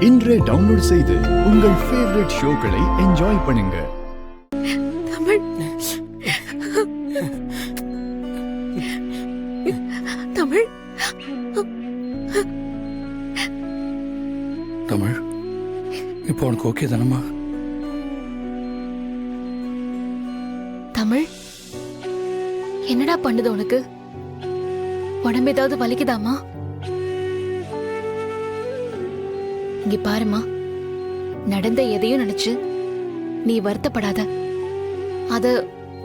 இன்றே டவுன்லோட் செய்து உங்கள் ஃபேவரட் ஷோக்களை என்ஜாய் பண்ணுங்க. தமிழ் தமிழ் தமிழ், இப்போ உனக்கு ஓகே தானம்மா? தமிழ், என்னடா பண்ணுது உனக்கு? உடம்பு ஏதாவது வலிக்குதாமா? இங்க பாருமா, நடந்த எதையும் நினைச்சு நீ வருத்தப்படாத. அத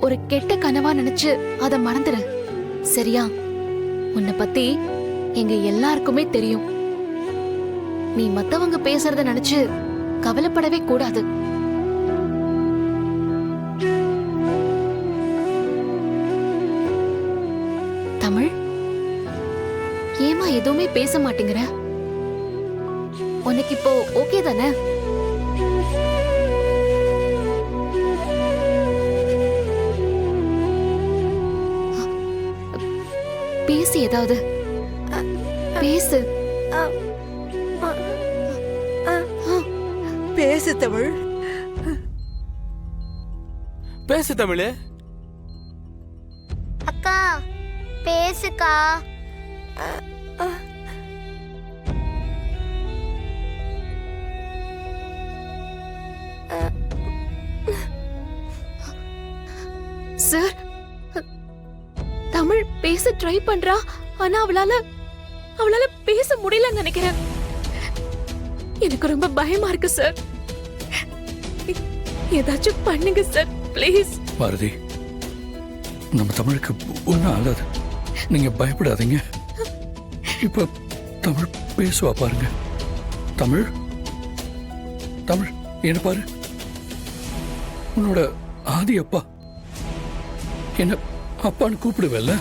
ஒரு கெட்ட கனவா நினைச்சு அத மறந்துரு, சரியா? உன்னை பத்தி எங்க எல்லாருக்குமே தெரியும். நீ மத்தவங்க பேசுறத நினைச்சு கவலைப்படவே கூடாது. தமிழ், ஏமா எதுவுமே பேச மாட்டேங்கிற? உனக்கு இப்போ ஓகே தானே? பேசு, ஏதாவது பேசு. பேசு தமிழ், பேசு தமிழ். அக்கா பேசுக்கா. சார், தமிழ் பேச ட்ரை பண்றா, ஆனா அவளால பேச முடியலன்னு நினைக்கிறேன். எனக்கு ரொம்ப பயமா இருக்கு சார். ஏதாச்சும் பண்ணுங்க சார், ப்ளீஸ். பாரதி, நம்ம தமிழுக்கு ஒன்றும் ஆகாது, நீங்க பயப்படாதீங்க. இப்ப தமிழ் பேசுவா பாருங்க. தமிழ், தமிழ், என்ன பாரு, உன்னோட ஆதி அப்பா என்ன அப்பான்னு கூப்பிடுவல்ல?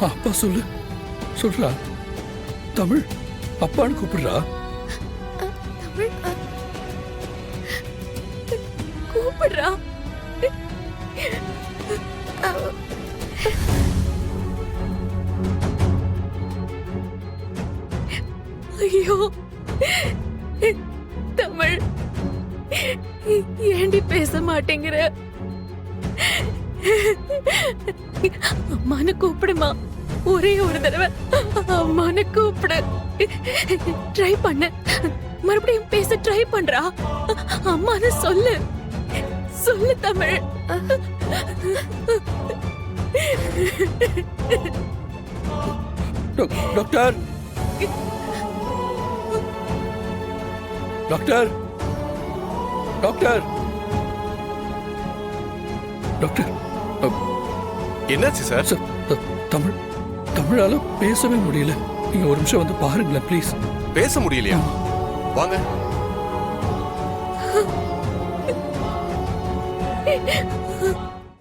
அப்பா சொல்லு, சொல்றா. தமிழ், அப்பான்னு கூப்பிடுறா. தமிழ் கூப்பிடுறா. ஐயோ தமிழ், ஏண்டி பேச மாட்டேங்கிற? அம்மானு கூப்பிடுமா, ஒரே ஒரு தடவை அம்மானு கூப்பிடு. ட்ரை பண்ண, மறுபடியும் பேச ட்ரை பண்றா. அம்மானு சொல்லு, சொல்லு Tamil. Doctor, doctor, doctor, doctor. என்னாச்சு சார்? தமிழ், தமிழால பேசவே முடியல. நீங்க ஒரு நிமிஷம் வந்து பாருங்களேன் ப்ளீஸ். பேச முடியலையா? வாங்க.